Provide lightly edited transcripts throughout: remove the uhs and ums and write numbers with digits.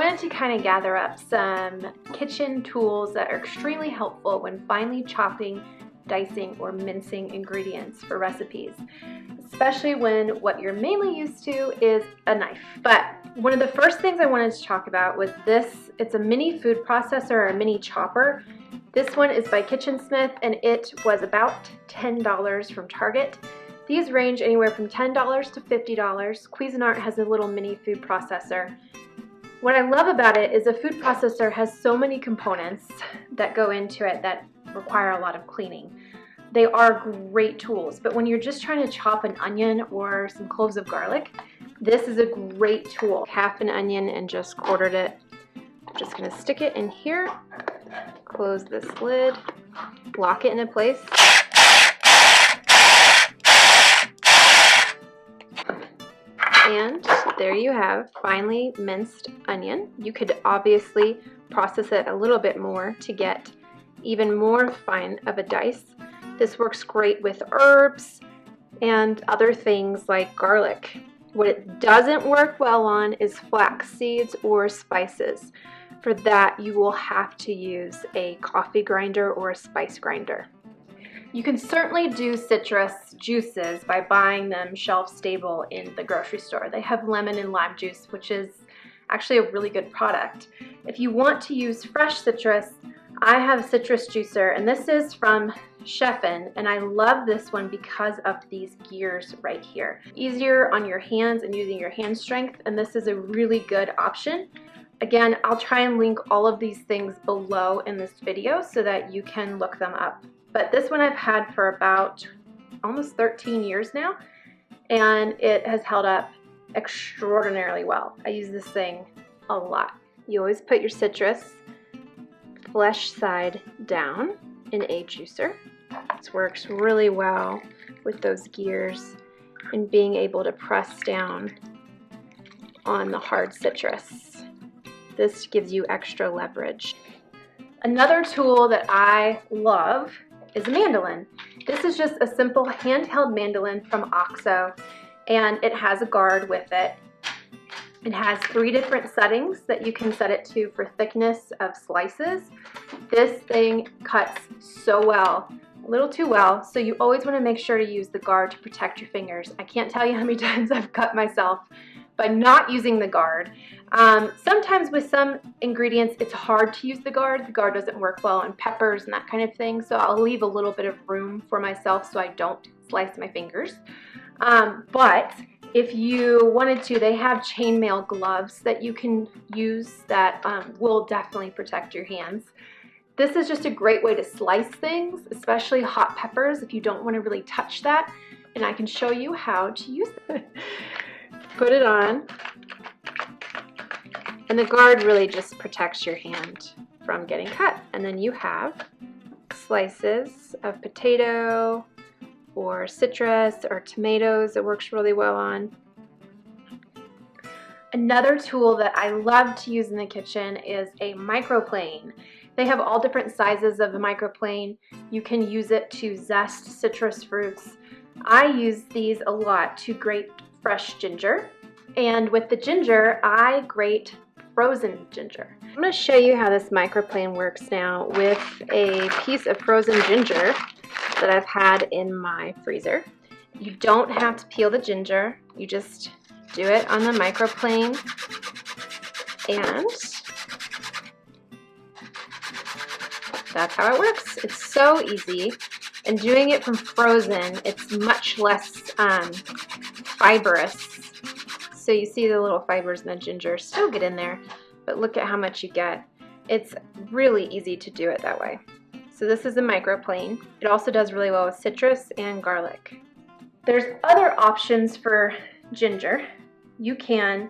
wanted to kind of gather up some kitchen tools that are extremely helpful when finely chopping, dicing, or mincing ingredients for recipes, especially when what you're mainly used to is a knife. But one of the first things I wanted to talk about was this. It's a mini food processor or a mini chopper. This one is by Kitchen Smith and it was about $10 from Target. These range anywhere from $10 to $50. Cuisinart has a little mini food processor. What I love about it is a food processor has so many components that go into it that require a lot of cleaning. They are great tools, but when you're just trying to chop an onion or some cloves of garlic, this is a great tool. Half an onion and just quartered it. I'm just gonna stick it in here, close this lid, lock it into place. And there you have finely minced onion. You could obviously process it a little bit more to get even more fine of a dice. This works great with herbs and other things like garlic. What it doesn't work well on is flax seeds or spices. For that, you will have to use a coffee grinder or a spice grinder. You can certainly do citrus juices by buying them shelf stable in the grocery store. They have lemon and lime juice, which is actually a really good product. If you want to use fresh citrus, I have a citrus juicer, and this is from Chefin, and I love this one because of these gears right here. Easier on your hands and using your hand strength, and this is a really good option. Again, I'll try and link all of these things below in this video so that you can look them up. But this one I've had for about almost 13 years now, and it has held up extraordinarily well. I use this thing a lot. You always put your citrus flesh side down in a juicer. This works really well with those gears and being able to press down on the hard citrus. This gives you extra leverage. Another tool that I love is a mandolin. This is just a simple handheld mandolin from OXO, and it has a guard with it. It has 3 different settings that you can set it to for thickness of slices. This thing cuts so well, a little too well, so you always want to make sure to use the guard to protect your fingers. I can't tell you how many times I've cut myself by not using the guard. Sometimes with some ingredients it's hard to use the guard. The guard doesn't work well on peppers and that kind of thing, so I'll leave a little bit of room for myself so I don't slice my fingers. But if you wanted to, they have chainmail gloves that you can use that will definitely protect your hands. This is just a great way to slice things, especially hot peppers if you don't want to really touch that, and I can show you how to use it. Put it on, and the guard really just protects your hand from getting cut. And then you have slices of potato or citrus or tomatoes that works really well on. Another tool that I love to use in the kitchen is a microplane. They have all different sizes of the microplane. You can use it to zest citrus fruits. I use these a lot to grate fresh ginger, and with the ginger I grate frozen ginger. I'm going to show you how this microplane works now with a piece of frozen ginger that I've had in my freezer. You don't have to peel the ginger, you just do it on the microplane, and that's how it works. It's so easy, and doing it from frozen, it's much less fibrous. So you see the little fibers in the ginger still get in there, but look at how much you get. It's really easy to do it that way. So this is a microplane. It also does really well with citrus and garlic. There's other options for ginger. You can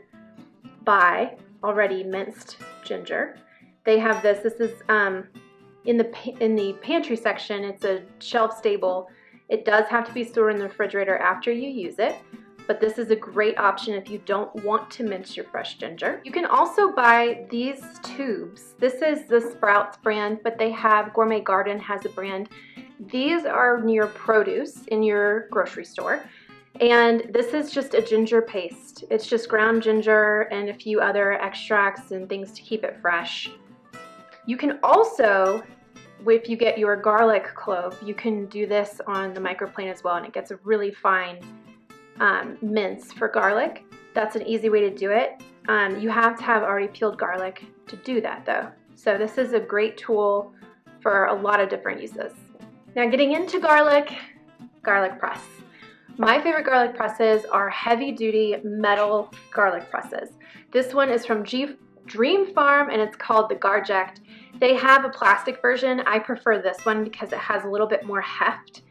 buy already minced ginger. They have this. This is in the pantry section. It's a shelf stable. It does have to be stored in the refrigerator after you use it, but this is a great option if you don't want to mince your fresh ginger. You can also buy these tubes. This is the Sprouts brand, but they have Gourmet Garden has a brand. These are near produce in your grocery store, And this is just a ginger paste. It's just ground ginger and a few other extracts and things to keep it fresh. You can also, if you get your garlic clove, you can do this on the microplane as well, and it gets a really fine mince for garlic. That's an easy way to do it. You have to have already peeled garlic to do that though. So this is a great tool for a lot of different uses. Now getting into garlic press. My favorite garlic presses are heavy duty metal garlic presses. This one is from Dream Farm and it's called the Garject. They have a plastic version. I prefer this one because it has a little bit more heft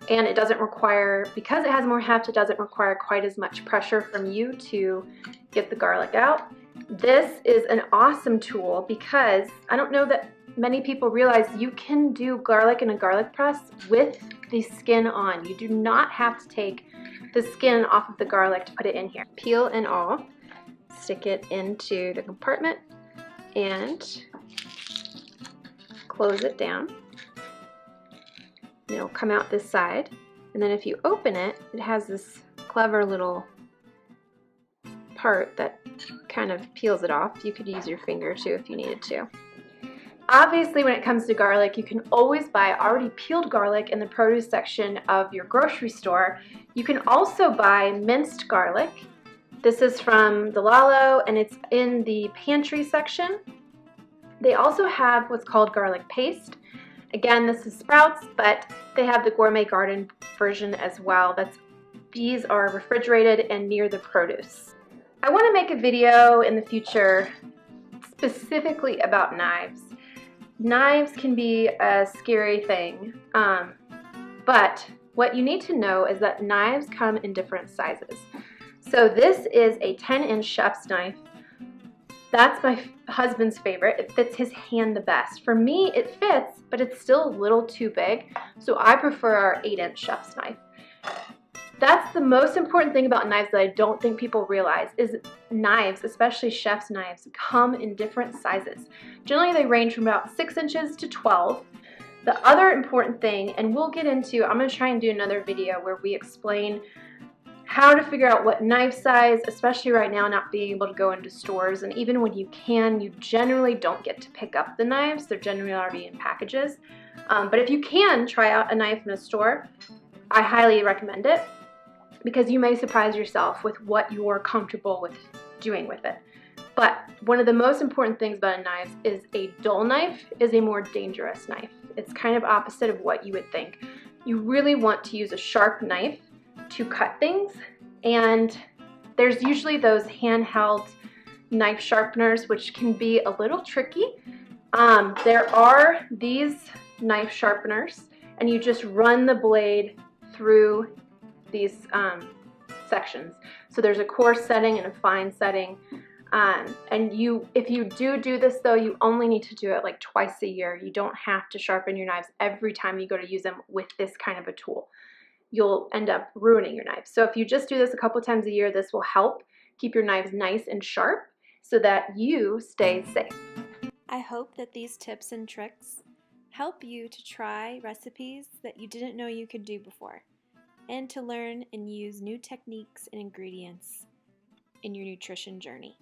and it doesn't require, because it has more heft, it doesn't require quite as much pressure from you to get the garlic out. This is an awesome tool because I don't know that many people realize you can do garlic in a garlic press with the skin on. You do not have to take the skin off of the garlic to put it in here. Peel and all, stick it into the compartment and close it down. And it'll come out this side. And then if you open it, it has this clever little part that kind of peels it off. You could use your finger too if you needed to. Obviously, when it comes to garlic, you can always buy already peeled garlic in the produce section of your grocery store. You can also buy minced garlic. This is from Delalo and it's in the pantry section. They also have what's called garlic paste. Again, this is Sprouts, but they have the Gourmet Garden version as well. These are refrigerated and near the produce. I want to make a video in the future specifically about knives. Knives can be a scary thing, but what you need to know is that knives come in different sizes. So this is a 10-inch chef's knife. That's my husband's favorite. It fits his hand the best. For me, it fits, but it's still a little too big, so I prefer our 8-inch chef's knife. That's the most important thing about knives that I don't think people realize is knives, especially chef's knives, come in different sizes. Generally, they range from about 6 inches to 12. The other important thing, and we'll get into, I'm going to try and do another video where we explain how to figure out what knife size, especially right now not being able to go into stores, and even when you can, you generally don't get to pick up the knives. They're generally already in packages. But if you can try out a knife in a store, I highly recommend it, because you may surprise yourself with what you're comfortable with doing with it. But one of the most important things about a knife is a dull knife is a more dangerous knife. It's kind of opposite of what you would think. You really want to use a sharp knife to cut things, and there's usually those handheld knife sharpeners which can be a little tricky. There are these knife sharpeners and you just run the blade through these sections. So there's a coarse setting and a fine setting, and if you do this though, you only need to do it like twice a year. You don't have to sharpen your knives every time you go to use them with this kind of a tool. You'll end up ruining your knives. So if you just do this a couple times a year, this will help keep your knives nice and sharp so that you stay safe. I hope that these tips and tricks help you to try recipes that you didn't know you could do before, and to learn and use new techniques and ingredients in your nutrition journey.